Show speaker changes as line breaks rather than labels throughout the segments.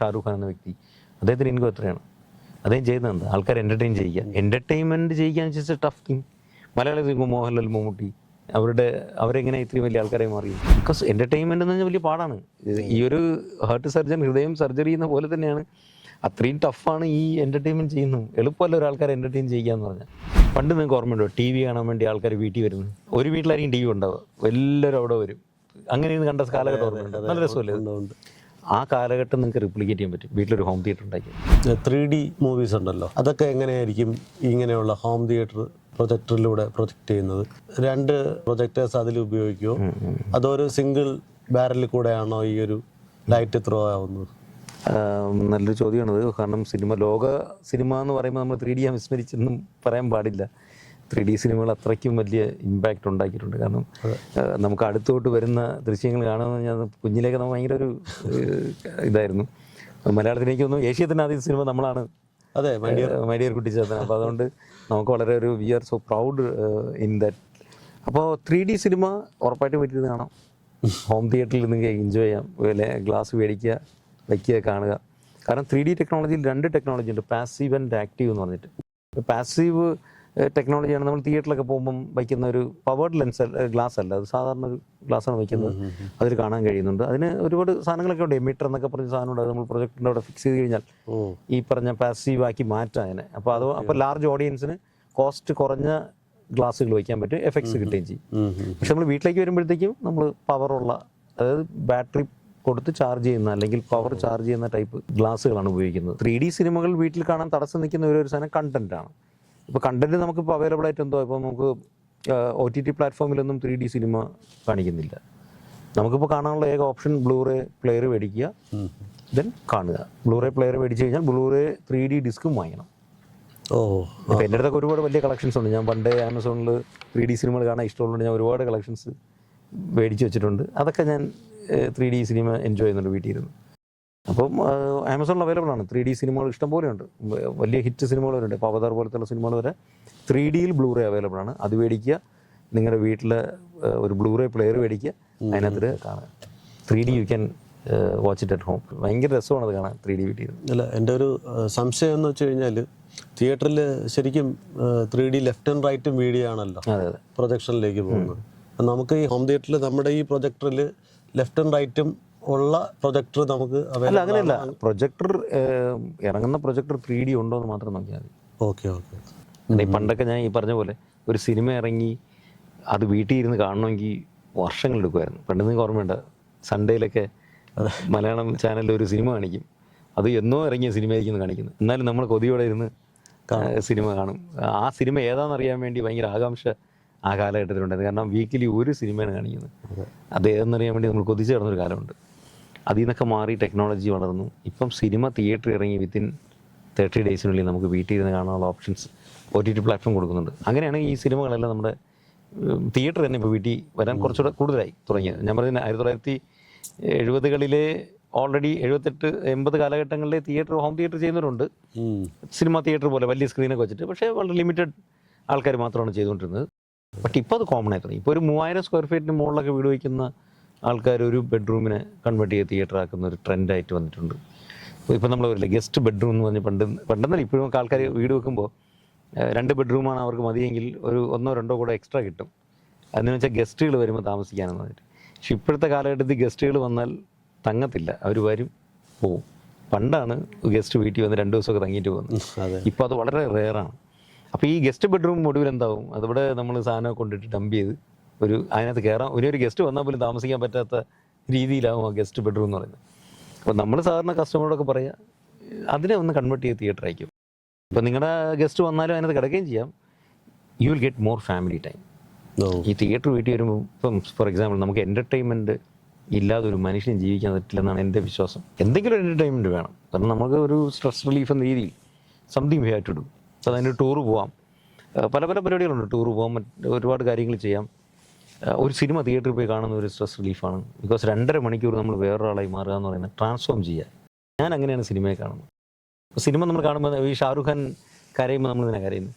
ഷാരൂഖ് ഖാൻ എന്ന വ്യക്തി, അദ്ദേഹത്തിന് ഇൻകം എത്രയാണ്? അദ്ദേഹം ചെയ്യുന്നത് ആൾക്കാർ എൻ്റർടൈൻ ചെയ്യിക്കുക. എൻ്റർടൈൻമെൻറ്റ് ചെയ്യിക്കാൻ വെച്ചാൽ ടഫ് തിങ്. മലയാളത്തിൽ മോഹൻലാൽ, മമ്മൂട്ടി അവരെങ്ങനെ ഇത്രയും വലിയ ആൾക്കാരെ മാറി? ബിക്കോസ് എൻ്റർടൈൻമെൻറ്റ് എന്ന് പറഞ്ഞാൽ വലിയ പാടാണ്. ഈ ഒരു ഹാർട്ട് സർജൻ ഹൃദയം സർജറി ചെയ്യുന്ന പോലെ തന്നെയാണ്. അത്രയും ടഫാണ് ഈ എൻ്റർടൈൻമെൻറ്റ് ചെയ്യുന്നത്. എളുപ്പമല്ല ഒരാൾക്കാരെ എൻ്റർടൈൻ ചെയ്യുക എന്ന് പറഞ്ഞാൽ. പണ്ട് നിങ്ങൾക്ക് ഓർമ്മയുണ്ടോ ടി വി കാണാൻ വേണ്ടി ആൾക്കാർ വീട്ടിൽ വരുന്നത്? ഒരു വീട്ടിലായിരിക്കും ടി വി ഉണ്ടാവുക, എല്ലാവരും അവിടെ വരും. അങ്ങനെ കണ്ട കാലഘട്ടം ഓർമ്മയുണ്ട്. നല്ല രസമല്ലേ? ആ കാലഘട്ടം നിങ്ങൾക്ക് റിപ്ലിക്കേറ്റ് ചെയ്യാൻ പറ്റും വീട്ടിലൊരു ഹോം തിയേറ്റർ ഉണ്ടാക്കി.
3D മൂവീസ് ഉണ്ടല്ലോ, അതൊക്കെ എങ്ങനെയായിരിക്കും ഇങ്ങനെയുള്ള ഹോം തിയേറ്റർ പ്രൊജക്ടറിലൂടെ പ്രൊജക്റ്റ് ചെയ്യുന്നത്? 2 പ്രൊജക്ടേഴ്സ് അതിൽ ഉപയോഗിക്കുമോ, അതൊരു സിംഗിൾ ബാരലിൽ കൂടെയാണോ ഈ ഒരു ലൈറ്റ് ത്രോ ആവുന്നത്?
നല്ലൊരു ചോദ്യമാണത്. കാരണം ലോക സിനിമ എന്ന് പറയുമ്പോൾ നമ്മൾ 3D വിസ്മരിച്ചെന്നും പറയാൻ പാടില്ല. 3D സിനിമകൾ അത്രയ്ക്കും വലിയ ഇമ്പാക്റ്റ് ഉണ്ടാക്കിയിട്ടുണ്ട്. കാരണം നമുക്ക് അടുത്തോട്ട് വരുന്ന ദൃശ്യങ്ങൾ കാണുമെന്ന് ഞാൻ കുഞ്ഞിലേക്ക് നമ്മൾ ഭയങ്കര ഒരു ഇതായിരുന്നു. മലയാളത്തിലേക്ക് ഒന്നും ഏഷ്യത്തിൻ്റെ ആദ്യ സിനിമ നമ്മളാണ്.
അതെ,
മൈ ഡിയർ കുട്ടിച്ചാത്തൻ. അപ്പോൾ അതുകൊണ്ട് നമുക്ക് വളരെ ഒരു we are so proud in that. അപ്പോൾ 3D സിനിമ ഉറപ്പായിട്ടും പറ്റിയത് കാണാം. ഹോം തിയേറ്ററിൽ നിങ്ങൾക്ക് എൻജോയ് ചെയ്യാം. ഗ്ലാസ് മേടിക്കുക, വയ്ക്കുക, കാണുക. കാരണം 3D ടെക്നോളജിയിൽ 2 ടെക്നോളജി ഉണ്ട്, പാസീവ് ആൻഡ് ആക്റ്റീവ് എന്ന് പറഞ്ഞിട്ട്. പാസീവ് ടെക്നോളജിയാണ് നമ്മൾ തിയേറ്ററിലൊക്കെ പോകുമ്പം വയ്ക്കുന്ന ഒരു പവേർഡ് ലെൻസ്, ഗ്ലാസ് അല്ല, അത് സാധാരണ ഒരു ഗ്ലാസ്സാണ് വയ്ക്കുന്നത്. അതിൽ കാണാൻ കഴിയുന്നുണ്ട്. അതിന് ഒരുപാട് സാധനങ്ങളൊക്കെ ഉണ്ട്. എമിറ്റർ എന്നൊക്കെ പറഞ്ഞ സാധനമുണ്ട്. അത് നമ്മൾ പ്രൊജക്ടറിൻ്റെ അവിടെ ഫിക്സ് ചെയ്ത് കഴിഞ്ഞാൽ ഈ പറഞ്ഞ പാസീവ് ആക്കി മാറ്റാം അതിനെ. അപ്പോൾ ലാർജ് ഓഡിയൻസിന് കോസ്റ്റ് കുറഞ്ഞ ഗ്ലാസ്സുകൾ വയ്ക്കാൻ പറ്റും, എഫക്ട്സ് കിട്ടുകയും ചെയ്യും. പക്ഷെ നമ്മൾ വീട്ടിലേക്ക് വരുമ്പോഴത്തേക്കും നമ്മൾ പവറുള്ള, അതായത് ബാറ്ററി കൊടുത്ത് ചാർജ് ചെയ്യുന്ന അല്ലെങ്കിൽ പവർ ചാർജ് ചെയ്യുന്ന ടൈപ്പ് ഗ്ലാസ്സുകളാണ് ഉപയോഗിക്കുന്നത്. 3D സിനിമകൾ വീട്ടിൽ കാണാൻ തടസ്സം നിൽക്കുന്ന ഒരു സാധനം കണ്ടൻറ്റാണ്. ഇപ്പോൾ കണ്ടൻറ്റ് നമുക്കിപ്പോൾ അവൈലബിൾ ആയിട്ട് എന്തോ, ഇപ്പോൾ നമുക്ക് OTT പ്ലാറ്റ്ഫോമിലൊന്നും 3D സിനിമ കാണിക്കുന്നില്ല. നമുക്കിപ്പോൾ കാണാനുള്ള ഏക ഓപ്ഷൻ ബ്ലൂറേ പ്ലെയർ മേടിക്കുക, ദെൻ കാണുക. ബ്ലൂറേ പ്ലെയർ മേടിച്ച് കഴിഞ്ഞാൽ ബ്ലൂറേ 3D ഡിസ്കും വാങ്ങണം. ഇപ്പോൾ എൻ്റെ അടുത്തൊക്കെ ഒരുപാട് വലിയ കളക്ഷൻസ് ഉണ്ട്. ഞാൻ പണ്ടേ ആമസോണിൽ 3D സിനിമകൾ കാണാൻ ഇഷ്ടമുള്ളതുകൊണ്ട് ഞാൻ ഒരുപാട് കളക്ഷൻസ് മേടിച്ച് വെച്ചിട്ടുണ്ട്. അതൊക്കെ ഞാൻ 3D സിനിമ എൻജോയ് ചെയ്യുന്നുണ്ട് വീട്ടിൽ ഇരുന്ന്. അപ്പം ആമസോണിൽ അവൈലബിൾ ആണ് 3D സിനിമകൾ ഇഷ്ടം പോലെ ഉണ്ട്. വലിയ ഹിറ്റ് സിനിമകൾ വരുന്നുണ്ട്. ഇപ്പോൾ അവതാർ പോലത്തുള്ള സിനിമകൾ വരെ 3Dയിൽ ബ്ലൂറേ അവൈലബിൾ ആണ്. അത് മേടിക്കുക, നിങ്ങളുടെ വീട്ടിൽ ഒരു ബ്ലൂറേ പ്ലെയർ മേടിക്കുക, അതിനകത്ത് കാണുക. 3D you can watch it at home. ഭയങ്കര രസമാണ് അത് കാണാൻ 3D വീട്ടിൽ.
അല്ല, എൻ്റെ ഒരു സംശയം എന്ന് വെച്ച് കഴിഞ്ഞാൽ തിയേറ്ററിൽ ശരിക്കും 3D ലെഫ്റ്റ് ആൻഡ് റൈറ്റും വീഡിയോ ആണല്ലോ പ്രൊജക്ഷനിലേക്ക് പോകുന്നത്. നമുക്ക് ഈ ഹോം തിയേറ്ററിൽ നമ്മുടെ ഈ പ്രൊജക്ടറിൽ ലെഫ്റ്റ് ആൻഡ് റൈറ്റും ഉള്ള പ്രൊജക്ടർ നമുക്ക്
അല്ല, അങ്ങനെയല്ല. പ്രൊജക്ടർ ഇറങ്ങുന്ന പ്രൊജക്ടർ 3D ഉണ്ടോ എന്ന് മാത്രം നോക്കിയാൽ മതി.
ഓക്കെ.
പണ്ടൊക്കെ ഞാൻ ഈ പറഞ്ഞ പോലെ ഒരു സിനിമ ഇറങ്ങി അത് വീട്ടിൽ ഇരുന്ന് കാണണമെങ്കിൽ വർഷങ്ങളെടുക്കുമായിരുന്നു. പണ്ട് നിങ്ങൾക്ക് ഓർമ്മയുണ്ട്, സൺഡേയിലൊക്കെ മലയാളം ചാനലിൽ ഒരു സിനിമ കാണിക്കും. അത് എന്നോ ഇറങ്ങിയ സിനിമയായിരിക്കും കാണിക്കുന്നത്. എന്നാലും നമ്മൾ കൊതിയോടെ ഇരുന്ന് സിനിമ കാണും. ആ സിനിമ ഏതാണെന്നറിയാൻ വേണ്ടി ഭയങ്കര ആകാംക്ഷ ആ കാലഘട്ടത്തിലുണ്ടായിരുന്നു. കാരണം വീക്കിലി ഒരു സിനിമയാണ് കാണിക്കുന്നത്. അത് ഏതെന്നറിയാൻ വേണ്ടി നമ്മൾ കൊതിച്ച് കിടന്നൊരു കാലമുണ്ട്. അതിൽ നിന്നൊക്കെ മാറി ടെക്നോളജി വളർന്നു. ഇപ്പം സിനിമ തിയേറ്ററിൽ ഇറങ്ങി വിത്തിൻ 30 ഡേയ്സിനുള്ളിൽ നമുക്ക് വീട്ടിൽ ഇരുന്ന് കാണാനുള്ള ഓപ്ഷൻസ് OTT പ്ലാറ്റ്ഫോം കൊടുക്കുന്നുണ്ട്. അങ്ങനെയാണ് ഈ സിനിമകളെല്ലാം നമ്മുടെ തിയേറ്റർ തന്നെ ഇപ്പോൾ വീട്ടിൽ വരാൻ കുറച്ചുകൂടെ കൂടുതലായി തുടങ്ങിയത്. ഞാൻ പറഞ്ഞ 1970കളിലെ ഓൾറെഡി 78, 80 കാലഘട്ടങ്ങളിലെ ഹോം തിയേറ്റർ ചെയ്യുന്നവരുണ്ട്. സിനിമ തിയേറ്റർ പോലെ വലിയ സ്ക്രീനൊക്കെ വെച്ചിട്ട്. പക്ഷേ വളരെ ലിമിറ്റഡ് ആൾക്കാർ മാത്രമാണ് ചെയ്തുകൊണ്ടിരുന്നത്. ബട്ട് ഇപ്പോൾ അത് കോമൺ ആയി തുടങ്ങി. ഇപ്പോൾ ഒരു 3000 സ്ക്വയർ ഫീറ്റിന് മുകളിലൊക്കെ വീട് വയ്ക്കുന്ന ആൾക്കാർ ഒരു ബെഡ്റൂമിനെ കൺവേർട്ട് ചെയ്ത് തിയേറ്റർ ആക്കുന്ന ഒരു ട്രെൻഡായിട്ട് വന്നിട്ടുണ്ട്. ഇപ്പോൾ നമ്മൾ വരില്ല ഗസ്റ്റ് ബെഡ്റൂം എന്ന് പറഞ്ഞ് പണ്ടെന്നല്ല ഇപ്പോഴും ആൾക്കാർ വീട് വെക്കുമ്പോൾ 2 ബെഡ്റൂമാണ് അവർക്ക് മതിയെങ്കിൽ ഒരു 1 or 2 കൂടെ എക്സ്ട്രാ കിട്ടും. അതെന്ന് വെച്ചാൽ ഗസ്റ്റുകൾ വരുമ്പോൾ താമസിക്കാനെന്ന് പറഞ്ഞിട്ട്. പക്ഷെ ഇപ്പോഴത്തെ കാലഘട്ടത്തിൽ ഗസ്റ്റുകൾ വന്നാൽ തങ്ങത്തില്ല, അവർ വരും പോവും. പണ്ടാണ് ഗസ്റ്റ് വീട്ടിൽ വന്ന് 2 ദിവസമൊക്കെ തങ്ങിയിട്ട് പോകുന്നത്. ഇപ്പോൾ അത് വളരെ റെയറാണ്. അപ്പോൾ ഈ ഗസ്റ്റ് ബെഡ്റൂം ഒടുവിൽ എന്താവും, അതിവിടെ നമ്മൾ സാധനമൊക്കെ കൊണ്ടിട്ട് ഡംപ് ചെയ്ത് അതിനകത്ത് കയറാം. ഒരു ഗസ്റ്റ് വന്നാൽ പോലും താമസിക്കാൻ പറ്റാത്ത രീതിയിലാവും ആ ഗസ്റ്റ് ബെഡ്റൂം എന്ന് പറയുന്നത്. അപ്പോൾ നമ്മൾ സാധാരണ കസ്റ്റമറോടൊക്കെ പറയുക അതിനെ ഒന്ന് കൺവേർട്ട് ചെയ്ത് തിയേറ്റർ ആയിരിക്കും. ഇപ്പോൾ നിങ്ങളുടെ ഗസ്റ്റ് വന്നാലും അതിനകത്ത് കിടക്കുകയും ചെയ്യാം. You will get more family time. ഈ തിയേറ്റർ വീട്ടിൽ വരുമ്പോൾ ഇപ്പം ഫോർ എക്സാമ്പിൾ നമുക്ക് എൻ്റർടൈൻമെൻറ്റ് ഇല്ലാതെ ഒരു മനുഷ്യന് ജീവിക്കാൻ പറ്റില്ലെന്നാണ് എൻ്റെ വിശ്വാസം. എന്തെങ്കിലും ഒരു എൻ്റർടൈൻമെൻറ്റ് വേണം. കാരണം നമുക്ക് ഒരു സ്ട്രെസ് റിലീഫ് എന്ന രീതിയിൽ something we have to do. അപ്പോൾ അതിന് ടൂറ് പോവാം, പല പരിപാടികളുണ്ട്. ടൂറ് പോകാൻ ഒരുപാട് കാര്യങ്ങൾ ചെയ്യാം. ഒരു സിനിമ തിയേറ്ററിൽ പോയി കാണുന്ന ഒരു സ്ട്രെസ് റിലീഫാണ്. ബിക്കോസ് 2.5 മണിക്കൂർ നമ്മൾ വേറൊരാളായി മാറുക എന്ന് പറയുന്നത് ട്രാൻസ്ഫോം ചെയ്യുക. ഞാൻ അങ്ങനെയാണ് സിനിമയെ കാണുന്നത്. സിനിമ നമ്മൾ കാണുമ്പോൾ ഈ ഷാരൂഖ് ഖാൻ കരയുമ്പോൾ നമ്മളിങ്ങനെ കരയുന്നു.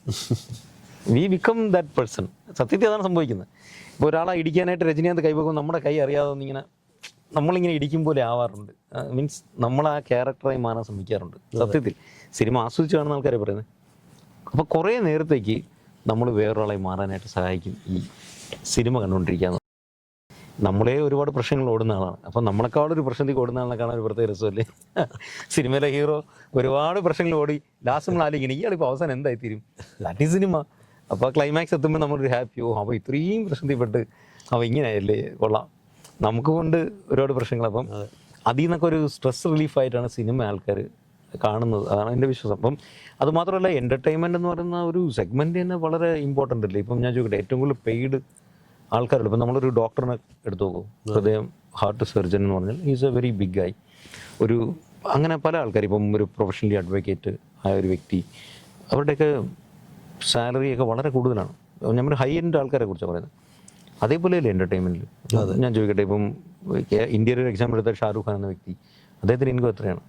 We become that person. സത്യത്തിൽ അതാണ് സംഭവിക്കുന്നത്. ഇപ്പോൾ ഒരാളെ ഇടിക്കാനായിട്ട് രജനീകാന്ത് കൈവെക്കും, നമ്മുടെ കൈ അറിയാതെ ഒന്നിങ്ങനെ നമ്മളിങ്ങനെ ഇടിക്കും പോലെ ആവാറുണ്ട്. മീൻസ് നമ്മൾ ആ ക്യാരക്ടറായി മാറാൻ ശ്രമിക്കാറുണ്ട് സത്യത്തിൽ. സിനിമ ആസ്വദിച്ച് കാണുന്ന ആൾക്കാരെ പറയുന്നത്. അപ്പോൾ കുറേ നേരത്തേക്ക് നമ്മൾ വേറൊരാളെ മാറാനായിട്ട് സഹായിക്കും ഈ സിനിമ കണ്ടുകൊണ്ടിരിക്കുക. നമ്മളെ ഒരുപാട് പ്രശ്നങ്ങൾ ഓടുന്ന ആളാണ്. അപ്പം നമ്മളെക്കാളൊരു പ്രശ്നത്തിൽ ഓടുന്ന ആളെ കാണാൻ ഒരു പ്രത്യേക രസമല്ലേ? സിനിമയിലെ ഹീറോ ഒരുപാട് പ്രശ്നങ്ങൾ ഓടി ലാസ്റ്റ് നമ്മൾ ആലോചിക്കണം ഇയാളിപ്പോൾ അവസാനം എന്തായിത്തീരും. That is cinema. അപ്പോൾ ക്ലൈമാക്സ് എത്തുമ്പോൾ നമ്മളൊരു ഹാപ്പി, അപ്പോൾ ഇത്രയും പ്രശ്നത്തിൽപ്പെട്ട് അവ ഇങ്ങനെയല്ലേ, കൊള്ളാം. നമുക്ക് കൊണ്ട് ഒരുപാട് പ്രശ്നങ്ങൾ. അപ്പം അതിൽ നിന്നൊക്കെ ഒരു സ്ട്രെസ് റിലീഫായിട്ടാണ് സിനിമ ആൾക്കാർ കാണുന്നത്. അതാണ് എൻ്റെ വിശ്വാസം. അപ്പം അതുമാത്രമല്ല, എൻ്റർടൈൻമെൻറ്റ് എന്ന് പറയുന്ന ഒരു സെഗ്മെൻറ്റ് തന്നെ വളരെ ഇമ്പോർട്ടൻ്റ് അല്ലേ. ഇപ്പം ഞാൻ ചോദിക്കട്ടെ, ഏറ്റവും കൂടുതൽ പെയ്ഡ് ആൾക്കാരുണ്ട്. ഇപ്പം നമ്മളൊരു ഡോക്ടറിനെ എടുത്തു നോക്കും, ഹൃദയം ഹാർട്ട് സർജൻ എന്ന് പറഞ്ഞാൽ ഈസ് എ വെരി ബിഗ് ആയി ഒരു, അങ്ങനെ പല ആൾക്കാർ. ഇപ്പം ഒരു പ്രൊഫഷണലി അഡ്വക്കേറ്റ് ആയ ഒരു വ്യക്തി, അവരുടെയൊക്കെ സാലറിയൊക്കെ വളരെ കൂടുതലാണ്. നമ്മൾ ഹൈ എൻഡ് ആൾക്കാരെ കുറിച്ചാണ് പറയുന്നത്. അതേപോലെയല്ലേ എൻ്റർടൈൻമെൻറ്റിൽ. ഞാൻ ചോദിക്കട്ടെ, ഇപ്പം ഇന്ത്യയിൽ ഒരു എക്സാമ്പിൾ എടുത്താൽ ഷാരൂഖ് ഖാൻ എന്ന വ്യക്തി, അദ്ദേഹത്തിന് ഇൻകം എത്രയാണ്?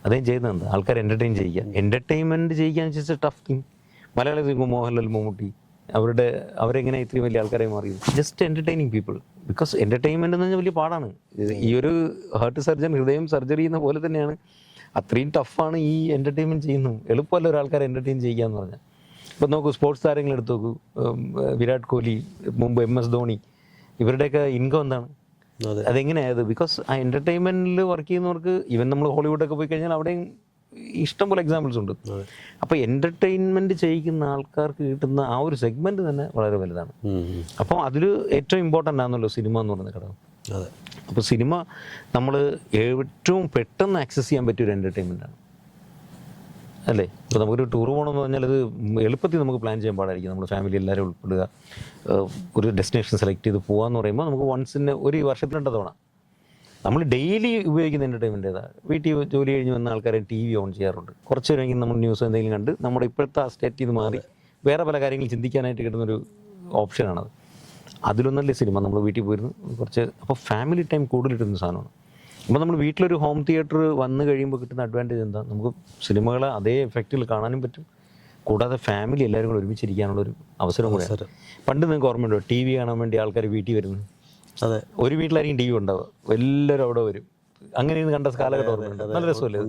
അദ്ദേഹം ചെയ്യുന്നത് എന്താ? ആൾക്കാർ എൻ്റർടൈൻ ചെയ്യുക. എൻ്റർടൈൻമെൻറ്റ് ചെയ്യുക എന്ന് വെച്ചാൽ ടഫ് തിങ്. മലയാളത്തിൽ മോഹൻലാൽ, മമ്മൂട്ടി, അവരെങ്ങനെ ഇത്രയും വലിയ ആൾക്കാരെ മാറിയത്? Just entertaining people. Because entertainment എന്ന് പറഞ്ഞാൽ വലിയ പാടാണ്. ഈ ഒരു ഹാർട്ട് സർജൻ, ഹൃദയം സർജറി ചെയ്യുന്ന പോലെ തന്നെയാണ്. അത്രയും ടഫാണ് ഈ എൻ്റർടൈൻമെൻറ്റ് ചെയ്യുന്നത്. എളുപ്പമല്ല ഒരാൾക്കാരെ എൻ്റർടൈൻ ചെയ്യുക എന്ന് പറഞ്ഞാൽ. ഇപ്പം നോക്കൂ, സ്പോർട്സ് താരങ്ങൾ എടുത്ത് നോക്കൂ, വിരാട് കോഹ്ലി, മുമ്പ് MS ധോണി, ഇവരുടെയൊക്കെ ഇൻകം എന്താണ്? അതെങ്ങനെയായത്? ബിക്കോസ് ആ എൻ്റർടൈൻമെൻറ്റിൽ വർക്ക് ചെയ്യുന്നവർക്ക്, ഈവൻ നമ്മൾ ഹോളിവുഡൊക്കെ പോയി കഴിഞ്ഞാൽ അവിടെയും ഇഷ്ടംപോലെ എക്സാമ്പിൾസ് ഉണ്ട്. അപ്പോൾ എൻ്റർടൈൻമെൻറ്റ് ചെയ്യിക്കുന്ന ആൾക്കാർക്ക് കിട്ടുന്ന ആ ഒരു സെഗ്മെൻറ്റ് തന്നെ വളരെ വലുതാണ്. അപ്പോൾ അതിൽ ഏറ്റവും ഇമ്പോർട്ടൻ്റ് ആണല്ലോ സിനിമ എന്ന് പറയുന്ന ഘടകം. അപ്പോൾ സിനിമ നമ്മൾ ഏറ്റവും പെട്ടെന്ന് ആക്സസ് ചെയ്യാൻ പറ്റിയൊരു എൻ്റർടൈൻമെൻറ്റാണ് അല്ലേ. ഇപ്പോൾ നമുക്കൊരു ടൂർ പോകണമെന്ന് പറഞ്ഞാൽ അത് എളുപ്പത്തിൽ നമുക്ക് പ്ലാൻ ചെയ്യാൻ പാടായിരിക്കും. നമ്മൾ ഫാമിലി എല്ലാവരും ഉൾപ്പെടുക, ഒരു ഡെസ്റ്റിനേഷൻ സെലക്ട് ചെയ്ത് പോകാമെന്ന് പറയുമ്പോൾ നമുക്ക് വൺസിന് ഒരു വർഷത്തിൽ 2 തവണ. നമ്മൾ ഡെയിലി ഉപയോഗിക്കുന്ന എൻ്റർടൈൻമെൻറ്റ് ഏതാണ്? വീട്ടിൽ ജോലി കഴിഞ്ഞ് വന്ന ആൾക്കാരെ TV ഓൺ ചെയ്യാറുണ്ട്. കുറച്ച് കഴിഞ്ഞ് നമ്മൾ ന്യൂസ് എന്തെങ്കിലും കണ്ട് നമ്മുടെ ഇപ്പോഴത്തെ ആ സ്റ്റേറ്റിൽ നിന്ന് മാറി വേറെ പല കാര്യങ്ങൾ ചിന്തിക്കാനായിട്ട് കിട്ടുന്നൊരു ഓപ്ഷനാണത്. അതിലൊന്നല്ലേ സിനിമ. നമ്മൾ വീട്ടിൽ പോയിരുന്നു കുറച്ച്, അപ്പോൾ ഫാമിലി ടൈം കൂടുതൽ കിട്ടുന്ന സാധനമാണ്. അപ്പോൾ നമ്മൾ വീട്ടിലൊരു ഹോം തിയേറ്റർ വന്നു കഴിയുമ്പോൾ കിട്ടുന്ന അഡ്വാൻറ്റേജ് എന്താ? നമുക്ക് സിനിമകളെ അതേ എഫക്റ്റിൽ കാണാനും പറ്റും. കൂടാതെ ഫാമിലി എല്ലാവരും കൂടെ ഒരുമിച്ചിരിക്കാനുള്ളൊരു അവസരം കൂടെ. പണ്ട് നിങ്ങൾക്ക് ഓർമ്മയുണ്ടോ TV കാണാൻ വേണ്ടി ആൾക്കാർ വീട്ടിൽ വരുന്നു? അതെ, ഒരു വീട്ടിലായിരിക്കും TV ഉണ്ടാവുക, എല്ലാവരും അവിടെ വരും. അങ്ങനെയൊന്നും കണ്ട കാലഘട്ടം ഓർമ്മയുണ്ട്. നല്ല രസമല്ലേ?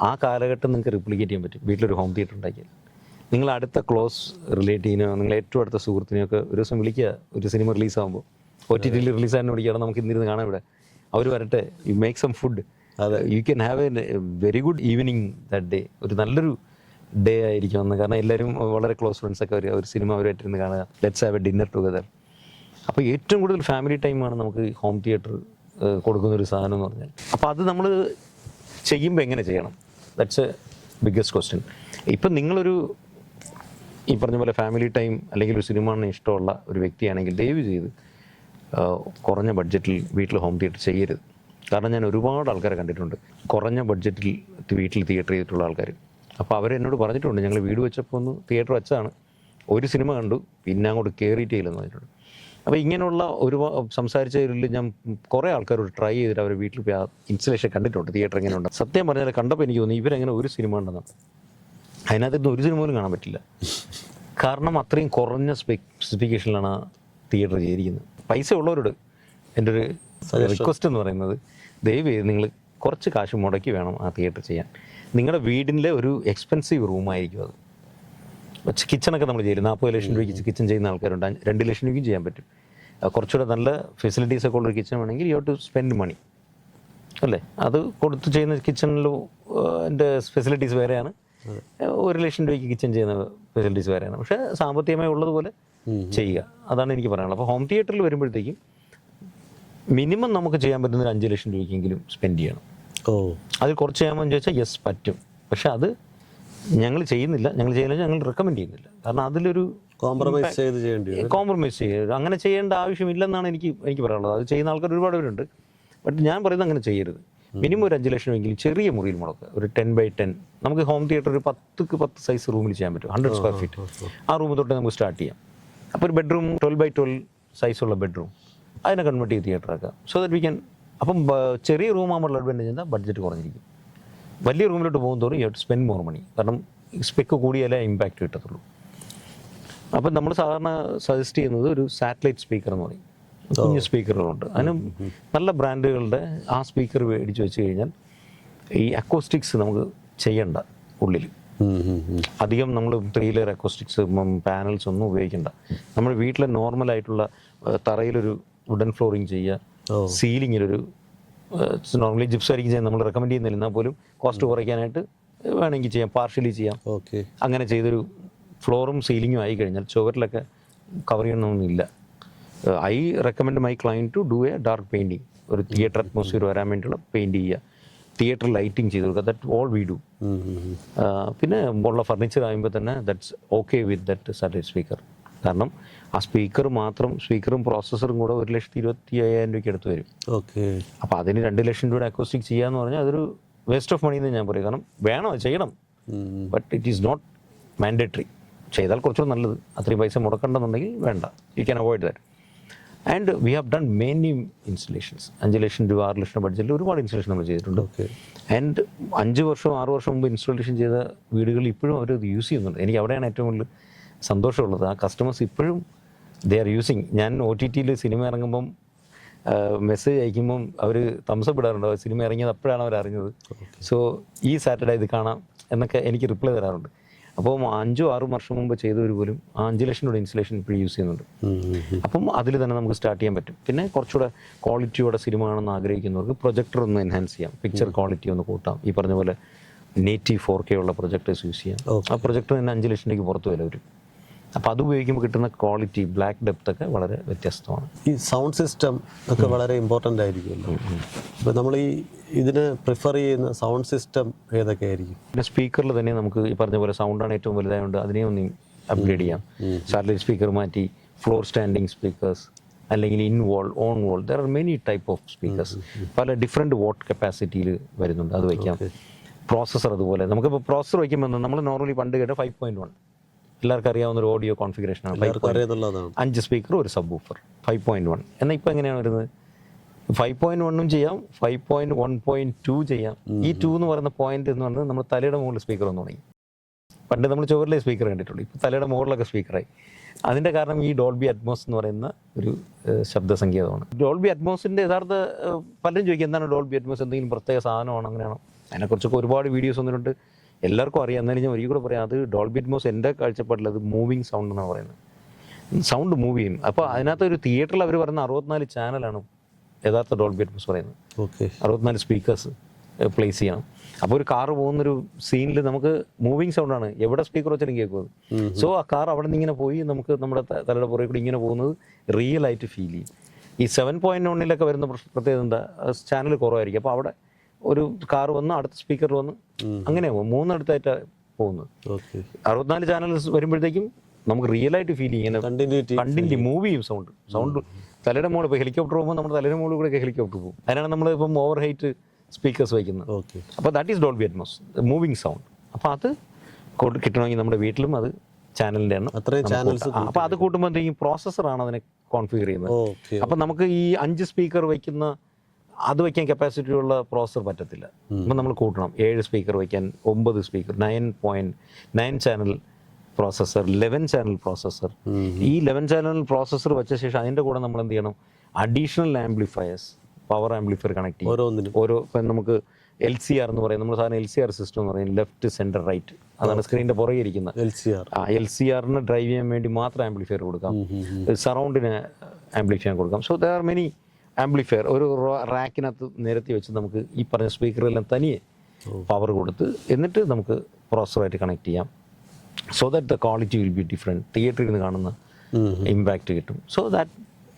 ആ കാലഘട്ടം നിങ്ങൾക്ക് റിപ്ലിക്കേറ്റ് ചെയ്യാൻ പറ്റും വീട്ടിലൊരു ഹോം തിയേറ്റർ ഉണ്ടാക്കിയാൽ. നിങ്ങൾ അടുത്ത ക്ലോസ് റിലേറ്റീവിനോ നിങ്ങൾ ഏറ്റവും അടുത്ത സുഹൃത്തിനെയൊക്കെ ഒരു ദിവസം വിളിക്കുക. ഒരു സിനിമ റിലീസാകുമ്പോൾ OTT റിലീസാകാൻ വിളിക്കുകയാണ്, നമുക്ക് ഇന്നിരുന്ന് കാണാൻ ഇവിടെ. അവർ വരട്ടെ, you make some food, you can have a very good evening that day. ഒരു നല്ലൊരു ഡേ ആയിരിക്കും അന്ന്. കാരണം എല്ലാവരും വളരെ ക്ലോസ് ഫ്രണ്ട്സൊക്കെ വരിക, ഒരു സിനിമ അവരായിട്ടിരുന്ന് കാണുക, let's have A dinner together. അപ്പോൾ ഏറ്റവും കൂടുതൽ ഫാമിലി ടൈമാണ് നമുക്ക് ഹോം തിയേറ്റർ കൊടുക്കുന്നൊരു സാധനം എന്ന് പറഞ്ഞാൽ. അപ്പോൾ അത് നമ്മൾ ചെയ്യുമ്പോൾ എങ്ങനെ ചെയ്യണം? That's A biggest question. ഇപ്പം നിങ്ങളൊരു ഈ പറഞ്ഞ പോലെ ഫാമിലി ടൈം അല്ലെങ്കിൽ ഒരു സിനിമ ഇഷ്ടമുള്ള ഒരു വ്യക്തിയാണെങ്കിൽ ദയവ് ചെയ്ത് കുറഞ്ഞ ബഡ്ജറ്റിൽ വീട്ടിൽ ഹോം തിയേറ്റർ ചെയ്യരുത്. കാരണം ഞാൻ ഒരുപാട് ആൾക്കാരെ കണ്ടിട്ടുണ്ട് കുറഞ്ഞ ബഡ്ജറ്റിൽ വീട്ടിൽ തിയേറ്റർ ചെയ്തിട്ടുള്ള ആൾക്കാർ. അപ്പോൾ അവരെന്നോട് പറഞ്ഞിട്ടുണ്ട്, ഞങ്ങൾ വീട് വെച്ചപ്പോൾ ഒന്ന് തിയേറ്റർ വെച്ചാണ്, ഒരു സിനിമ കണ്ടു, പിന്നെ അങ്ങോട്ട് കയറിയിട്ടില്ലെന്ന് പറഞ്ഞിട്ടുണ്ട്. അപ്പോൾ ഇങ്ങനെയുള്ള സംസാരിച്ചതിൽ ഞാൻ കുറേ ആൾക്കാരോട് ട്രൈ ചെയ്തിട്ട് അവർ വീട്ടിൽ പോയി ആ ഇൻസ്റ്റലേഷൻ കണ്ടിട്ടുണ്ട്, തിയേറ്റർ എങ്ങനെ ഉണ്ട്. സത്യം പറഞ്ഞാൽ കണ്ടപ്പോൾ എനിക്ക് തോന്നി ഇവരെങ്ങനെ ഒരു സിനിമ ഉണ്ടെന്നാണ്. അതിനകത്ത് ഒരു സിനിമ പോലും കാണാൻ പറ്റില്ല. കാരണം അത്രയും കുറഞ്ഞ സ്പെസിഫിക്കേഷനിലാണ് ആ തിയേറ്റർ ചെയ്തിരിക്കുന്നത്. പൈസ ഉള്ളവരോട് എൻ്റെ ഒരു റിക്വസ്റ്റ് എന്ന് പറയുന്നത്, ദയവ് ചെയ്ത് നിങ്ങൾ കുറച്ച് കാശ് മുടക്കി വേണം ആ തിയേറ്റർ ചെയ്യാൻ. നിങ്ങളുടെ വീടിൻ്റെ ഒരു എക്സ്പെൻസീവ് റൂമായിരിക്കും അത്. കിച്ചണൊക്കെ നമ്മൾ ചെയ്യില്ല, 40 ലക്ഷം രൂപയ്ക്ക് കിച്ചൺ ചെയ്യുന്ന ആൾക്കാരുണ്ട്, 2 ലക്ഷം രൂപയ്ക്കും ചെയ്യാൻ പറ്റും. കുറച്ചുകൂടെ നല്ല ഫെസിലിറ്റീസൊക്കെ ഉള്ളൊരു കിച്ചൺ വേണമെങ്കിൽ you have to spend money അല്ലേ. അത് കൊടുത്ത് ചെയ്യുന്ന കിച്ചണിൽ എൻ്റെ ഫെസിലിറ്റീസ് വേറെയാണ്, 1 ലക്ഷം രൂപയ്ക്ക് കിച്ചൺ ചെയ്യുന്ന ഫെസിലിറ്റീസ് വേറെയാണ്. പക്ഷേ സാമ്പത്തികമായി ഉള്ളതുപോലെ ചെയ്യുക, അതാണ് എനിക്ക് പറയാനുള്ളത്. അപ്പോൾ ഹോം തിയേറ്ററിൽ വരുമ്പോഴത്തേക്കും മിനിമം നമുക്ക് ചെയ്യാൻ പറ്റുന്ന 5 ലക്ഷം രൂപയ്ക്കെങ്കിലും സ്പെൻഡ് ചെയ്യണം. അതിൽ കുറച്ച് ചെയ്യാമെന്ന് ചോദിച്ചാൽ യെസ് പറ്റും. പക്ഷെ അത് ഞങ്ങൾ ചെയ്യുന്നില്ല, ഞങ്ങൾ റെക്കമെൻഡ് ചെയ്യുന്നില്ല. കാരണം അതിലൊരു കോംപ്രമൈസ് ചെയ്യരുത്. അങ്ങനെ ചെയ്യേണ്ട ആവശ്യമില്ലെന്നാണ് എനിക്ക് പറയാനുള്ളത്. അത് ചെയ്യുന്ന ആൾക്കാർ ഒരുപാട് പേരുണ്ട്. ബട്ട് ഞാൻ പറയുന്നത് അങ്ങനെ ചെയ്യരുത്. മിനിമം ഒരു 5 ലക്ഷം എങ്കിലും ചെറിയ മുറിയിൽ മുടക്കുക, ഒരു 10x10. നമുക്ക് ഹോം തിയേറ്റർ ഒരു 10x10 സൈസ് റൂമിൽ ചെയ്യാൻ പറ്റും, 100 സ്ക്വയർ ഫീറ്റ്. ആ റൂം തൊട്ട് നമുക്ക് സ്റ്റാർട്ട് ചെയ്യാം. അപ്പോൾ ഒരു ബെഡ്റൂം 12x12 സൈസുള്ള ബെഡ്റൂം അതിനെ കൺവേർട്ട് ചെയ്ത് തിയേറ്റർ ആക്കാം. So that we can. അപ്പം ചെറിയ റൂമാകുമ്പോൾ അഡ്വാൻറ്റേജ് എന്താ? ബഡ്ജറ്റ് കുറഞ്ഞിരിക്കും. വലിയ റൂമിലോട്ട് പോകുന്നതോറും you have to spend more money. കാരണം സ്പെക്ക് കൂടിയാലേ ഇമ്പാക്റ്റ് കിട്ടത്തുള്ളൂ. അപ്പം നമ്മൾ സാധാരണ സജസ്റ്റ് ചെയ്യുന്നത് ഒരു സാറ്റലൈറ്റ് സ്പീക്കർ എന്ന് പറയും. കുഞ്ഞു സ്പീക്കറുകളുണ്ട്. അതിന് നല്ല ബ്രാൻഡുകളുടെ ആ സ്പീക്കർ മേടിച്ച് വെച്ച് കഴിഞ്ഞാൽ ഈ അക്കോസ്റ്റിക്സ് നമുക്ക് ചെയ്യണ്ട ഉള്ളിൽ. അധികം നമ്മൾ 3 ലെയർ അക്കോസ്റ്റിക്സ് പാനൽസ് ഒന്നും ഉപയോഗിക്കണ്ട. നമ്മൾ വീട്ടിലെ നോർമലായിട്ടുള്ള തറയിലൊരു വുഡൻ ഫ്ലോറിങ് ചെയ്യുക, സീലിങ്ങിലൊരു നോർമലി ജിപ്സ് ആയിരിക്കും ചെയ്യാൻ നമ്മൾ റെക്കമെൻഡ് ചെയ്യുന്നില്ല, എന്നാൽ പോലും കോസ്റ്റ് കുറയ്ക്കാനായിട്ട് വേണമെങ്കിൽ ചെയ്യാം, പാർഷ്യലി ചെയ്യാം. അങ്ങനെ ചെയ്തൊരു ഫ്ലോറും സീലിങ്ങും ആയി കഴിഞ്ഞാൽ ചുവരിലൊക്കെ കവർ ചെയ്യണമെന്നില്ല. I recommend my client to do a dark painting. ഒരു തിയേറ്റർ അറ്റ്മോസ്ഫിയർ വരാൻ വേണ്ടിയുള്ള പെയിൻറ്റ് ചെയ്യുക, തിയേറ്റർ ലൈറ്റിംഗ് ചെയ്ത് കൊടുക്കുക. That all we do. പിന്നെ ഉള്ള ഫർണിച്ചർ ആകുമ്പോൾ തന്നെ that's okay with that satellite speaker. കാരണം ആ സ്പീക്കർ മാത്രം, സ്പീക്കറും പ്രോസസ്സറും കൂടെ 1,25,500 രൂപയ്ക്ക് അടുത്ത് വരും. അപ്പോൾ അതിന് 2 ലക്ഷം രൂപയുടെ അക്കോസ്റ്റിക് ചെയ്യാന്ന് പറഞ്ഞാൽ അതൊരു വേസ്റ്റ് ഓഫ് മണി എന്ന് ഞാൻ പറയും. കാരണം വേണോ ചെയ്യണം, but it is not mandatory. ചെയ്താൽ കുറച്ചുകൂടെ നല്ലത്. അത്രയും പൈസ മുടക്കണ്ടെന്നുണ്ടെങ്കിൽ വേണ്ട, you can avoid that. And we have done many installations. 5 lakh രൂപ 6 ലക്ഷം ബഡ്ജറ്റിൽ ഒരുപാട് ഇൻസ്റ്റലേഷൻ നമ്മൾ ചെയ്തിട്ടുണ്ട്. ആൻഡ് 5 വർഷം 6 വർഷം മുമ്പ് ഇൻസ്റ്റലേഷൻ ചെയ്ത വീടുകൾ ഇപ്പോഴും അവർ യൂസ് ചെയ്യുന്നുണ്ട്. എനിക്ക് അവിടെയാണ് ഏറ്റവും കൂടുതൽ സന്തോഷമുള്ളത്. ആ കസ്റ്റമേഴ്സ് ഇപ്പോഴും ദേ ആർ യൂസിങ്. ഞാൻ OTT സിനിമ ഇറങ്ങുമ്പം മെസ്സേജ് അയക്കുമ്പം അവർ തംസപ്പ് ഇടാറുണ്ട്. സിനിമ ഇറങ്ങിയത് അപ്പോഴാണ് അവർ അറിഞ്ഞത്. സോ ഈ സാറ്റർഡേ ഇത് കാണാം എന്നൊക്കെ എനിക്ക് റിപ്ലൈ തരാറുണ്ട്. അപ്പോൾ 5-6 വർഷം മുമ്പ് ചെയ്തവർ പോലും ആ 5 ലക്ഷം രൂപയുടെ ഇൻസ്റ്റലേഷൻ ഇപ്പോഴും യൂസ് ചെയ്യുന്നുണ്ട്. അപ്പം അതിൽ തന്നെ നമുക്ക് സ്റ്റാർട്ട് ചെയ്യാൻ പറ്റും. പിന്നെ കുറച്ചുകൂടെ ക്വാളിറ്റിയോടെ സിനിമ കാണുന്ന ആഗ്രഹിക്കുന്നവർക്ക് പ്രൊജക്ടർ ഒന്ന് എൻഹാൻസ് ചെയ്യാം, പിക്ചർ ക്വാളിറ്റി ഒന്ന് കൂട്ടാം. ഈ പറഞ്ഞ പോലെ നേറ്റീവ് 4K ഉള്ള പ്രൊജക്ടേഴ്സ് യൂസ് ചെയ്യാം. ആ പ്രൊജക്ടർ തന്നെ 5 ലക്ഷം രൂപയ്ക്ക് പുറത്ത് വില വരും. അപ്പോൾ അത് ഉപയോഗിക്കുമ്പോൾ കിട്ടുന്ന ക്വാളിറ്റി, ബ്ലാക്ക് ഡെപ്ത് ഒക്കെ വളരെ വ്യത്യസ്തമാണ്.
ഈ സൗണ്ട് സിസ്റ്റം ഒക്കെ വളരെ ഇമ്പോർട്ടൻ്റ് ആയിരിക്കുമല്ലോ. അപ്പോൾ നമ്മൾ ഈ ഇതിന് പ്രിഫർ ചെയ്യുന്ന സൗണ്ട് സിസ്റ്റം ഏതൊക്കെ ആയിരിക്കും?
പിന്നെ സ്പീക്കറിൽ തന്നെ നമുക്ക് ഈ പറഞ്ഞ പോലെ സൗണ്ടാണ് ഏറ്റവും വലുതായതുകൊണ്ട് അതിനെ ഒന്ന് അപ്ഗ്രേഡ് ചെയ്യാം. സാറ്റലൈറ്റ് സ്പീക്കർ മാറ്റി ഫ്ലോർ സ്റ്റാൻഡിങ് സ്പീക്കേഴ്സ്, അല്ലെങ്കിൽ in wall, on wall, there are many type of speakers. പല ഡിഫറെൻറ്റ് വാട്ട് കപ്പാസിറ്റിയിൽ വരുന്നുണ്ട്, അത് വയ്ക്കാം. പ്രോസസ്സർ അതുപോലെ നമുക്കിപ്പോൾ പ്രോസസ്സർ വയ്ക്കുമ്പോൾ നമ്മൾ നോർമലി പണ്ട് കേട്ട 5.1 എല്ലാവർക്കും അറിയാവുന്ന ഒരു ഓഡിയോ കോൺഫിഗറേഷനാണ്. 5 സ്പീക്കർ, ഒരു സബ് വൂഫർ, 5.1. എന്നാൽ ഇപ്പോൾ എങ്ങനെയാണ് വരുന്നത്? 5.1 ചെയ്യാം, 5.1.2 ചെയ്യാം. ഈ 2 എന്ന് പറയുന്ന പോയിന്റ് എന്ന് പറയുന്നത് നമ്മൾ തലയുടെ മുകളിൽ സ്പീക്കർ വന്നു തുടങ്ങി. പണ്ട് നമ്മൾ ചുവരിലെ സ്പീക്കർ കണ്ടിട്ടുള്ളൂ, ഇപ്പോൾ തലയുടെ മുകളിലൊക്കെ സ്പീക്കറായി. അതിൻ്റെ കാരണം ഈ ഡോൾബി അറ്റ്മോസ് എന്ന് പറയുന്ന ഒരു ശബ്ദ സങ്കേതമാണ്. ഡോൾബി അറ്റ്മോസിൻ്റെ യഥാർത്ഥ പലരും ചോദിക്കും എന്താണ് ഡോൾബി അറ്റ്മോസ്, എന്തെങ്കിലും പ്രത്യേക സാധനമാണോ അങ്ങനെയാണോ? അതിനെക്കുറിച്ചൊക്കെ ഒരുപാട് വീഡിയോസ് വന്നിട്ടുണ്ട്, എല്ലാവർക്കും അറിയാം. എന്നാലും ഞാൻ ഒരിക്കലും പറയാം, അത് ഡോൾബി അറ്റ്മോസ് എൻ്റെ കാഴ്ചപ്പാടിൽ അത് മൂവിങ് സൗണ്ട് എന്നാണ് പറയുന്നത്. സൗണ്ട് മൂവ് ചെയ്യും. അപ്പോൾ അതിനകത്ത് ഒരു തിയേറ്ററിൽ അവർ പറയുന്ന 64 ചാനലാണ് യഥാർത്ഥ ഡോൾബി അറ്റ്മോസ് പറയുന്നത്. 64 സ്പീക്കേഴ്സ് പ്ലേസ് ചെയ്യണം. അപ്പോൾ ഒരു കാറ് പോകുന്നൊരു സീനിൽ നമുക്ക് മൂവിങ് സൗണ്ടാണ്, എവിടെ സ്പീക്കർ വെച്ചാലും കേൾക്കും. സോ ആ കാർ അവിടെ നിന്ന് ഇങ്ങനെ പോയി നമുക്ക് നമ്മുടെ തലയുടെ പുറകെ കൂടി ഇങ്ങനെ പോകുന്നത് റിയൽ ആയിട്ട് ഫീൽ ചെയ്യും. ഈ 7.1 വരുന്ന പ്രത്യേകത എന്താ, ചാനൽ കുറവായിരിക്കും. അപ്പോൾ അവിടെ ഒരു കാർ വന്ന് അടുത്ത സ്പീക്കർ വന്ന് അങ്ങനെ പോകും, 3 അടുത്തായിട്ടാണ് പോകുന്നത്. 64 ചാനൽസ് വരുമ്പോഴത്തേക്കും നമുക്ക് റിയൽ ആയിട്ട് ഫീൽ ചെയ്യും, ഇങ്ങനെ കണ്ടിന്യൂ മൂവ് ചെയ്യും സൗണ്ട് തലയുടെ മുകളിൽ. ഇപ്പോൾ ഹെലികോപ്റ്റർ പോകുമ്പോൾ നമ്മുടെ തലയുടെ മുകളിൽ കൂടെ ഹെലികോപ്റ്റർ പോകും. അതിനാണ് നമ്മൾ ഇപ്പം ഓവർ ഹൈറ്റ് സ്പീക്കേഴ്സ് വയ്ക്കുന്നത്. അപ്പോൾ that is Dolby Atmos, moving sound. അപ്പോൾ അത് കിട്ടണമെങ്കിൽ നമ്മുടെ വീട്ടിലും അത് ചാനലിൻ്റെ എണ്ണം അപ്പോൾ അത് കൂട്ടുമ്പോൾ എന്തെങ്കിലും പ്രോസസ്സറാണ് അതിനെ കോൺഫിഗർ ചെയ്യുന്നത്. അപ്പം നമുക്ക് ഈ 5 സ്പീക്കർ വയ്ക്കുന്ന അത് വയ്ക്കാൻ കപ്പാസിറ്റി ഉള്ള പ്രോസസ്സർ പറ്റത്തില്ല. അപ്പം നമ്മൾ കൂട്ടണം 7 സ്പീക്കർ വയ്ക്കാൻ, 9 speaker, 9 channel processor, 11 channel processor. ഈ 11 ചാനൽ പ്രോസസ്സർ വെച്ച ശേഷം അതിൻ്റെ കൂടെ നമ്മൾ എന്ത് ചെയ്യണം, additional amplifiers, power amplifier connect ചെയ്യും. ഓരോ ഇപ്പം നമുക്ക് LCR എന്ന് പറയും, നമ്മൾ സാധാരണ LCR സിസ്റ്റം എന്ന് പറയും, ലെഫ്റ്റ് സെൻറ്റർ റൈറ്റ്. അതാണ് സ്ക്രീനിൻ്റെ പുറകെ ഇരിക്കുന്നത് LCRന് ഡ്രൈവ് ചെയ്യാൻ വേണ്ടി മാത്രം ആംപ്ലിഫയർ കൊടുക്കാം, സറൗണ്ടിന് ആംപ്ലിഫയർ കൊടുക്കാം. So there are many amplifier. ഒരു റാക്കിനകത്ത് നിരത്തി വെച്ച് നമുക്ക് ഈ പറഞ്ഞ സ്പീക്കറെല്ലാം തനിയെ പവർ കൊടുത്ത് എന്നിട്ട് നമുക്ക് പ്രോസസ്സറായിട്ട് കണക്ട് ചെയ്യാം. So that the quality will be different. തിയേറ്ററിൽ നിന്ന് കാണുന്ന ഇമ്പാക്റ്റ് കിട്ടും. So that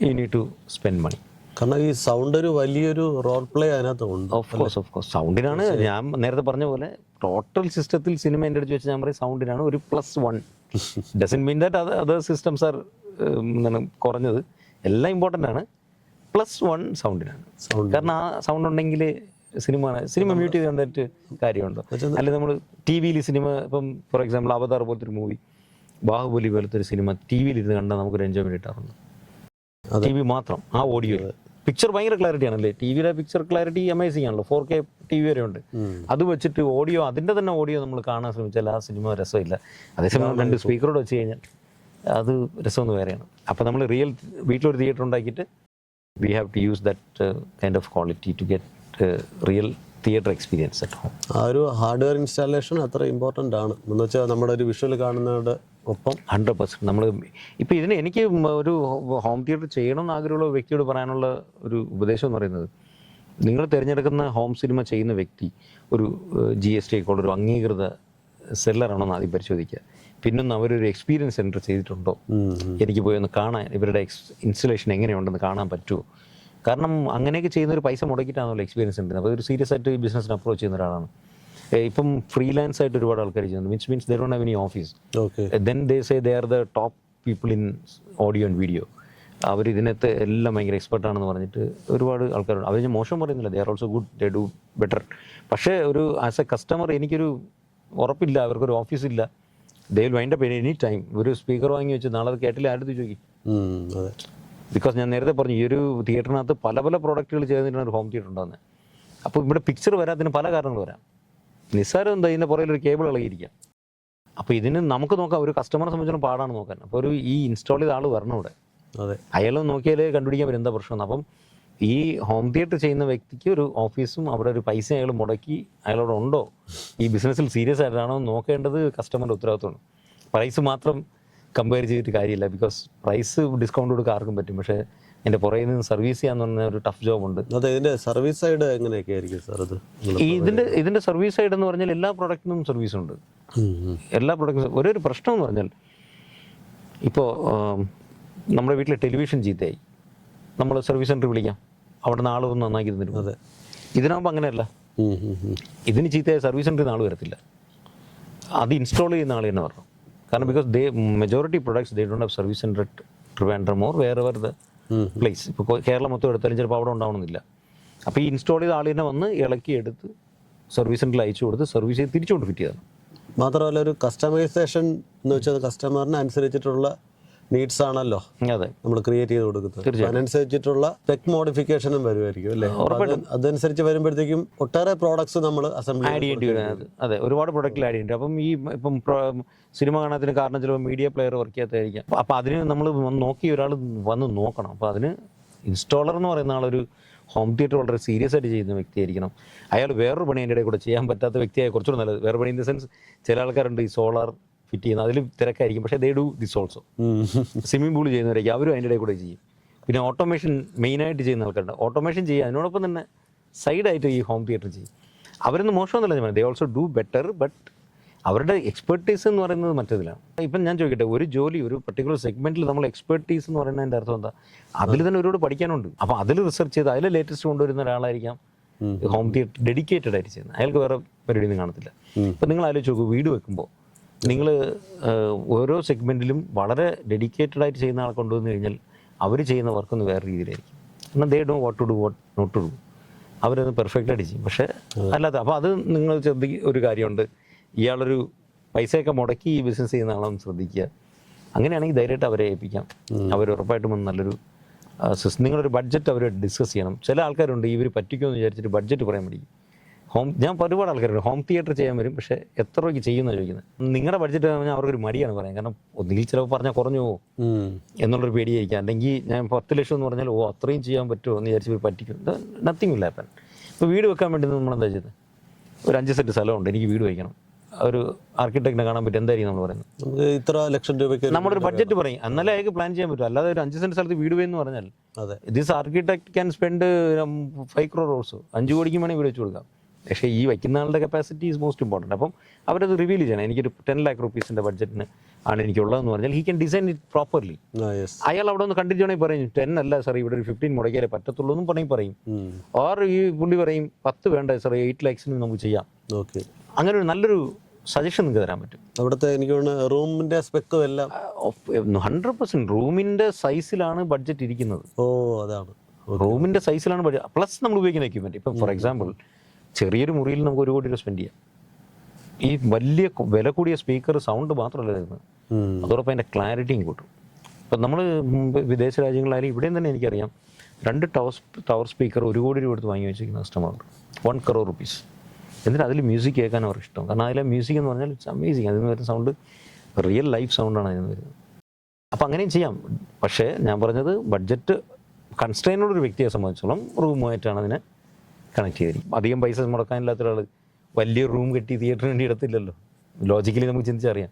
you need to spend money.
കാരണം ഈ സൗണ്ട് ഒരു വലിയൊരു റോൾ പ്ലേ അതിനകത്തുണ്ട്.
ഓഫ് കോഴ്സ് സൗണ്ടിനാണ്. ഞാൻ നേരത്തെ പറഞ്ഞ പോലെ ടോട്ടൽ സിസ്റ്റത്തിൽ സിനിമ എൻ്റെ അടുത്ത് വെച്ച് ഞാൻ പറയും സൗണ്ടിനാണ് ഒരു +1. Doesn't mean that other systems R കുറഞ്ഞത്. എല്ലാം ഇമ്പോർട്ടൻ്റ് ആണ്. +1 സൗണ്ടിനാണ്. കാരണം ആ സൗണ്ട് ഉണ്ടെങ്കിൽ സിനിമ മ്യൂട്ട് ചെയ്ത് കണ്ടിട്ട് കാര്യമുണ്ടോ? അല്ലെങ്കിൽ നമ്മൾ TV സിനിമ, ഇപ്പം ഫോർ എക്സാമ്പിൾ അവതാർ പോലത്തെ ഒരു മൂവി, ബാഹുബലി പോലത്തെ ഒരു സിനിമ TV ഇരുന്ന് കണ്ടാൽ നമുക്കൊരു എൻജോയ്മെന്റ് കിട്ടാറുണ്ട്. TV മാത്രം ആ ഓഡിയോ, പിക്ചർ ഭയങ്കര ക്ലാരിറ്റി ആണല്ലേ. ടിവിയിലെ പിക്ചർ ക്ലാരിറ്റി അമേസിംഗ് ആണല്ലോ. 4K TV വരെ ഉണ്ട്. അത് വെച്ചിട്ട് ഓഡിയോ, അതിൻ്റെ തന്നെ ഓഡിയോ നമ്മൾ കാണാൻ ശ്രമിച്ചാൽ ആ സിനിമ രസമില്ല. അതേസമയം 2 സ്പീക്കറോട് വെച്ച് കഴിഞ്ഞാൽ അത് രസമൊന്നും വേറെയാണ്. അപ്പോൾ നമ്മൾ റിയൽ വീട്ടിലൊരു തിയേറ്റർ ഉണ്ടാക്കിയിട്ട് We have to use that kind of quality to get real theatre experience at home.
ആ ഒരു ഹാർഡ്വെയർ ഇൻസ്റ്റാളേഷൻ അത്ര ഇമ്പോർട്ടൻ്റ് ആണ് എന്ന് വെച്ചാൽ നമ്മുടെ ഒരു വിഷ്വൽ കാണുന്നതിൻ്റെ ഒപ്പം
100%. നമ്മൾ ഇപ്പോൾ ഇതിന് എനിക്ക് ഒരു ഹോം തിയേറ്റർ ചെയ്യണമെന്ന് ആഗ്രഹമുള്ള വ്യക്തിയോട് പറയാനുള്ള ഒരു ഉപദേശം എന്ന് പറയുന്നത്, നിങ്ങൾ തിരഞ്ഞെടുക്കുന്ന ഹോം സിനിമ ചെയ്യുന്ന വ്യക്തി ഒരു GST ആയിക്കോളും ഒരു അംഗീകൃത സെല്ലറാണോ എന്ന് ആദ്യം പരിശോധിക്കുക. പിന്നൊന്ന് അവരൊരു എക്സ്പീരിയൻസ് സെൻറ്റർ ചെയ്തിട്ടുണ്ടോ, എനിക്ക് പോയി ഒന്ന് കാണാൻ ഇവരുടെ ഇൻസ്റ്റലേഷൻ എങ്ങനെയുണ്ടെന്ന് കാണാൻ പറ്റുമോ. കാരണം അങ്ങനെയൊക്കെ ചെയ്യുന്നൊരു പൈസ മുടക്കിയിട്ടാണല്ലോ എക്സ്പീരിയൻസ് ഉണ്ട്. അപ്പോൾ ഒരു സീരിയസ് ആയിട്ട് ഈ ബിസിനസ്സിന് അപ്രോച്ച് ചെയ്യുന്ന ഒരാളാണ്. ഇപ്പം ഫ്രീലാൻസ് ആയിട്ട് ഒരുപാട് ആൾക്കാർ ചെയ്യുന്നുണ്ട്, which means they don't have any office. Then they say they are the top people in audio and video. അവർ ഇതിനകത്ത് എല്ലാം ഭയങ്കര എക്സ്പെർട്ടാണെന്ന് പറഞ്ഞിട്ട് ഒരുപാട് ആൾക്കാരുണ്ട്. അവർ ഞാൻ മോശം പറയുന്നില്ല, they are also good, they do better. പക്ഷേ ഒരു ആസ് എ കസ്റ്റമർ എനിക്കൊരു ഉറപ്പില്ല, അവർക്കൊരു ഓഫീസില്ല. They will wind up any time. ഒരു സ്പീക്കർ വാങ്ങി വെച്ച് നാളെ അത് കേട്ടില്ല ആരുടെ ചോദിക്കും. ബിക്കോസ് ഞാൻ നേരത്തെ പറഞ്ഞു ഈ ഒരു തിയേറ്ററിനകത്ത് പല പല പ്രോഡക്റ്റുകൾ ചെയ്തിട്ടാണ് ഒരു ഹോം തിയേറ്റർ ഉണ്ടാകുന്നത്. അപ്പോൾ ഇവിടെ പിക്ചർ വരാത്തതിന് പല കാരണങ്ങൾ വരാം. നിസ്സാരം എന്താ, ഇതിൻ്റെ പുറകിൽ ഒരു കേബിൾ ഇളകിയിരിക്കാം. അപ്പോൾ ഇതിന് നമുക്ക് നോക്കാം, ഒരു കസ്റ്റമറെ സംബന്ധിച്ചിടത്തോളം പാടാണ് നോക്കാൻ. അപ്പോൾ ഒരു ഈ ഇൻസ്റ്റാൾ ചെയ്ത ആൾ വരണം ഇവിടെ, അയാൾ നോക്കിയാലേ കണ്ടുപിടിക്കാൻ പറ്റും എന്താ പ്രശ്നം. അപ്പം ഈ ഹോം തിയേറ്റർ ചെയ്യുന്ന വ്യക്തിക്ക് ഒരു ഓഫീസും അവിടെ ഒരു പൈസ അയാൾ മുടക്കി അയാളോട് ഉണ്ടോ, ഈ ബിസിനസ്സിൽ സീരിയസ് ആയിട്ടാണോ നോക്കേണ്ടത് കസ്റ്റമറിൻ്റെ ഉത്തരവാദിത്വമാണ്. പ്രൈസ് മാത്രം കമ്പയർ ചെയ്തിട്ട് കാര്യമില്ല. ബിക്കോസ് പ്രൈസ് ഡിസ്കൗണ്ട് കൊടുക്കാൻ ആർക്കും പറ്റും, പക്ഷേ എൻ്റെ പുറകിൽ നിന്ന് സർവീസ് ചെയ്യാന്ന് പറഞ്ഞ ഒരു ടഫ് ജോബുണ്ട്.
അതെ, ഇതിൻ്റെ സർവീസ് സൈഡ് എങ്ങനെയൊക്കെ ആയിരിക്കും സാർ? അത്
ഇതിൻ്റെ സർവീസ് സൈഡ് എന്ന് പറഞ്ഞാൽ എല്ലാ പ്രോഡക്റ്റിനും സർവീസ് ഉണ്ട്. എല്ലാ പ്രോഡക്റ്റും ഒരു പ്രശ്നം എന്ന് പറഞ്ഞാൽ, ഇപ്പോൾ നമ്മുടെ വീട്ടിൽ ടെലിവിഷൻ ചീത്തയായി, നമ്മൾ സർവീസ് സെൻറ്റർ വിളിക്കാം, അവിടെ നിന്ന് ആൾ വന്ന് നന്നാക്കി തന്നിരും.
അതെ,
ഇതിനാകുമ്പോൾ അങ്ങനെയല്ല. ഇതിന് ചീത്തയായ സർവീസ് സെൻറ്ററിൽ ആൾ വരത്തില്ല, അത് ഇൻസ്റ്റാൾ ചെയ്യുന്ന ആൾ തന്നെ പറഞ്ഞു. കാരണം because majority products they don't have service centre at Trivandrum or വേറെ ദ പ്ലേസ്. ഇപ്പോൾ കേരളം മൊത്തം എടുത്താലും ചിലപ്പോൾ അവിടെ ഉണ്ടാവണമെന്നില്ല. അപ്പോൾ ഈ ഇൻസ്റ്റാൾ ചെയ്ത ആൾ തന്നെ വന്ന് ഇളക്കി എടുത്ത് സർവീസ് സെൻറ്ററിൽ അയച്ചു കൊടുത്ത് സർവീസ് ചെയ്ത് തിരിച്ചുകൊണ്ട് ഫിറ്റ് ചെയ്തതാണ്.
മാത്രമല്ല ഒരു കസ്റ്റമൈസേഷൻ എന്ന് വെച്ചാൽ കസ്റ്റമറിന് അനുസരിച്ചിട്ടുള്ള നീഡ്സ് ആണല്ലോ
അതെ
നമ്മൾ ക്രിയേറ്റ് ചെയ്ത് കൊടുക്കുന്നത്. അതിനനുസരിച്ചിട്ടുള്ള ടെക് മോഡിഫിക്കേഷനും വരുമായിരിക്കും അല്ലേ? അതനുസരിച്ച് വരുമ്പോഴത്തേക്കും ഒട്ടേറെ പ്രോഡക്ട്സ് നമ്മൾ അസംബ്ലി
ആഡ് ചെയ്യേണ്ടി വരും. അതെ, ഒരുപാട് പ്രൊഡക്റ്റിൽ ആഡ് ചെയ്യേണ്ടി. അപ്പം ഇപ്പം സിനിമ കാണാത്തിന് കാരണം ചിലപ്പോൾ മീഡിയ പ്ലെയർ വർക്ക് ചെയ്യാത്തായിരിക്കാം. അപ്പം അതിന് നമ്മൾ നോക്കി ഒരാൾ വന്ന് നോക്കണം. അപ്പോൾ അതിന് ഇൻസ്റ്റാളർ എന്ന് പറയുന്ന ആളൊരു ഹോം തിയേറ്റർ വളരെ സീരിയസ് ആയിട്ട് ചെയ്യുന്ന വ്യക്തിയായിരിക്കണം. അയാൾ വേറൊരു പണി അതിൻ്റെ ഇടയിൽ കൂടെ ചെയ്യാൻ പറ്റാത്ത വ്യക്തിയായ കുറച്ചുകൂടെ നല്ലത്. വേറെ പണി ഇൻ ദ സെൻസ് ചില ആൾക്കാരുണ്ട് ഈ സോളാർ ഫിറ്റ് ചെയ്യുന്ന, അതിൽ തിരക്കായിരിക്കും, പക്ഷേ they do this also. Swimming pool ചെയ്യുന്നവരൊക്കെ അവരും അതിൻ്റെ ഇടയിൽ കൂടെ ചെയ്യും. പിന്നെ ഓട്ടോമേഷൻ മെയിനായിട്ട് ചെയ്യുന്ന ആൾക്കാരുണ്ട്. ഓട്ടോമേഷൻ ചെയ്യുക, അതിനോടൊപ്പം തന്നെ സൈഡായിട്ട് ഈ ഹോം തിയേറ്റർ ചെയ്യും. അവരൊന്നും മോശമൊന്നുമല്ല, ഞാൻ they also do better. But അവരുടെ എക്സ്പെർട്ടീസ് എന്ന് പറയുന്നത് മറ്റേതിലാണ്. ഇപ്പം ഞാൻ ചോദിക്കട്ടെ, ഒരു ജോലി ഒരു പർട്ടിക്കുലർ സെഗ്മെൻറ്റിൽ നമ്മൾ എക്സ്പെർട്ടീസ് എന്ന് പറയുന്നതിൻ്റെ അർത്ഥം എന്താ? അതിൽ തന്നെ ഒരുപാട് പഠിക്കാനുണ്ട്. അപ്പോൾ അതിൽ റിസർച്ച് ചെയ്ത് അതിൽ ലേറ്റസ്റ്റ് കൊണ്ടുവരുന്ന ഒരാളായിരിക്കാം ഹോം തിയേറ്റർ ഡെഡിക്കേറ്റഡ് ആയിട്ട് ചെയ്യുന്നത്. അയാൾക്ക് വേറെ പരിപാടിയൊന്നും കാണത്തില്ല. ഇപ്പം നിങ്ങൾ ആലോചിച്ച് നോക്കൂ, വീട് വെക്കുമ്പോൾ നിങ്ങൾ ഓരോ സെഗ്മെൻറ്റിലും വളരെ ഡെഡിക്കേറ്റഡ് ആയിട്ട് ചെയ്യുന്ന ആളെ കൊണ്ടുവന്നു കഴിഞ്ഞാൽ അവർ ചെയ്യുന്ന വർക്കൊന്ന് വേറെ രീതിയിലായിരിക്കും. എന്നാൽ they do what to do what not to do, അവരത് പെർഫെക്റ്റായിട്ട് ചെയ്യും. പക്ഷേ അല്ലാതെ അപ്പോൾ അത് നിങ്ങൾ ശ്രദ്ധിക്കുക ഒരു കാര്യമുണ്ട്, ഇയാളൊരു പൈസയൊക്കെ മുടക്കി ഈ ബിസിനസ് ചെയ്യുന്ന ആളൊന്ന് ശ്രദ്ധിക്കുക. അങ്ങനെയാണെങ്കിൽ ധൈര്യമായിട്ട് അവരെ ഏൽപ്പിക്കാം. അവർ ഉറപ്പായിട്ടും നല്ലൊരു നിങ്ങളൊരു ബഡ്ജറ്റ് അവർ ഡിസ്കസ് ചെയ്യണം. ചില ആൾക്കാരുണ്ട് ഇവർ പറ്റിക്കുമെന്ന് വിചാരിച്ചിട്ട് ബഡ്ജറ്റ് പറയാൻ പഠിക്കും. ഞാൻ ഒരുപാട് ആൾക്കാരുണ്ട് ഹോം തിയേറ്റർ ചെയ്യാൻ വരും, പക്ഷേ എത്ര രൂപയ്ക്ക് ചെയ്യുമെന്നാണ് ചോദിക്കുന്നത്. നിങ്ങളുടെ ബഡ്ജറ്റ് പറഞ്ഞാൽ അവർക്കൊരു മടിയാണ് പറയാൻ. കാരണം ഒന്നുകിൽ ചിലവ് പറഞ്ഞാൽ കുറഞ്ഞു പോകും എന്നുള്ളൊരു പേടിയായിരിക്കാം. അല്ലെങ്കിൽ ഞാൻ 10 ലക്ഷം എന്ന് പറഞ്ഞാൽ അത്രയും ചെയ്യാൻ പറ്റുമോ എന്ന് വിചാരിച്ച് ഇവർ പറ്റിക്കും. നത്തിങ് ഇല്ല ഹാപ്പൻ. ഇപ്പോൾ വീട് വെക്കാൻ വേണ്ടി നമ്മളെന്താ ചെയ്തത്? ഒരു 5 സെൻറ്റ് സ്ഥലമുണ്ട്, എനിക്ക് വീട് വയ്ക്കണം. ഒരു ആർക്കിടെക്റ്റിനെ കാണാൻ പറ്റും, എന്തായിരിക്കും നമ്മൾ പറയുന്നത്?
നമുക്ക് ഇത്ര ലക്ഷം രൂപയ്ക്ക്
നമ്മളൊരു ബഡ്ജറ്റ് പറയും, എന്നാലേ അയാൾക്ക് പ്ലാൻ ചെയ്യാൻ പറ്റും. അല്ലാതെ ഒരു 5 സെൻറ്റ് സ്ഥലത്ത് വീട് എന്ന് പറഞ്ഞാൽ this architect can spend 5 crore also. 5 കോടിക്ക് വേണമെങ്കിൽ വീട് വെച്ച് കൊടുക്കാം. പക്ഷേ ഈ വയ്ക്കുന്ന ആളുടെ കപ്പാസിറ്റി ഈസ് മോസ്റ്റ് ഇമ്പോർട്ടൻറ്റ്. അപ്പം അവരത് റിവീൽ ചെയ്യണം. എനിക്കൊരു 10 lakh rupees ബഡ്ജറ്റിന് ആണ് എനിക്കുള്ളതെന്ന് പറഞ്ഞാൽ he can design it properly. അയാൾ അവിടെ ഒന്ന് കണ്ടിട്ടാണെങ്കിൽ പറയും 10 അല്ല സാർ, ഇവിടെ ഒരു 15 മുടക്കിയാലേ പറ്റത്തുള്ളൂ എന്നും പറയും. ഓർ ഈ പുള്ളി പറയും 10 വേണ്ട സാർ, 8 lakhs നമുക്ക് ചെയ്യാം. അങ്ങനെ ഒരു നല്ലൊരു സജഷൻ നിങ്ങൾക്ക് തരാൻ പറ്റും.
അവിടുത്തെ എനിക്ക് റൂമിൻ്റെ സ്പെക്കും എല്ലാം
100% റൂമിൻ്റെ സൈസിലാണ് ബഡ്ജറ്റ് ഇരിക്കുന്നത്.
അതാണ്
റൂമിൻ്റെ സൈസിലാണ് ബഡ്ജറ്റ്. പ്ലസ് നമ്മൾ ഉപയോഗിക്കുന്ന എക്യുപ്മെൻറ്റ്. ഇപ്പം ഫോർ എക്സാമ്പിൾ ചെറിയൊരു മുറിയിൽ നമുക്ക് 1 കോടി രൂപ സ്പെൻഡ് ചെയ്യാം. ഈ വലിയ വില കൂടിയ സ്പീക്കർ സൗണ്ട് മാത്രമല്ല തരുന്നത്, അതോടൊപ്പം അതിൻ്റെ ക്ലാരിറ്റിയും കൂട്ടും. ഇപ്പം നമ്മൾ വിദേശ രാജ്യങ്ങളിലായാലും ഇവിടെയും തന്നെ എനിക്കറിയാം 2 ടവർ സ്പീക്കർ 1 കോടി രൂപ എടുത്ത് വാങ്ങി വെച്ചിരിക്കുന്ന കസ്റ്റമറുണ്ട്. 1 crore rupees. എന്നിട്ട് അതിൽ മ്യൂസിക് കേൾക്കാൻ അവർക്ക് ഇഷ്ടം. കാരണം അതിലെ മ്യൂസിക് എന്ന് പറഞ്ഞാൽ ഇറ്റ്സ് അമേസിങ്. അതിൽ നിന്ന് വരുന്ന സൗണ്ട് റിയൽ ലൈഫ് സൗണ്ടാണ് അതിൽ നിന്ന് വരുന്നത്. അപ്പം അങ്ങനെയും ചെയ്യാം. പക്ഷേ ഞാൻ പറഞ്ഞത് ബഡ്ജറ്റ് കൺസ്ട്രെയിനുള്ള ഒരു വ്യക്തിയെ സംബന്ധിച്ചോളം റൂമുമായിട്ടാണ് അതിനെ കണക്ട് ചെയ്തിരിക്കും. അധികം പൈസ മുടക്കാനില്ലാത്ത ഒരാൾ വലിയ റൂം കെട്ടി തിയേറ്ററിന് വേണ്ടി എടുത്തില്ലല്ലോ. ലോജിക്കലി നമുക്ക് ചിന്തിച്ചറിയാം.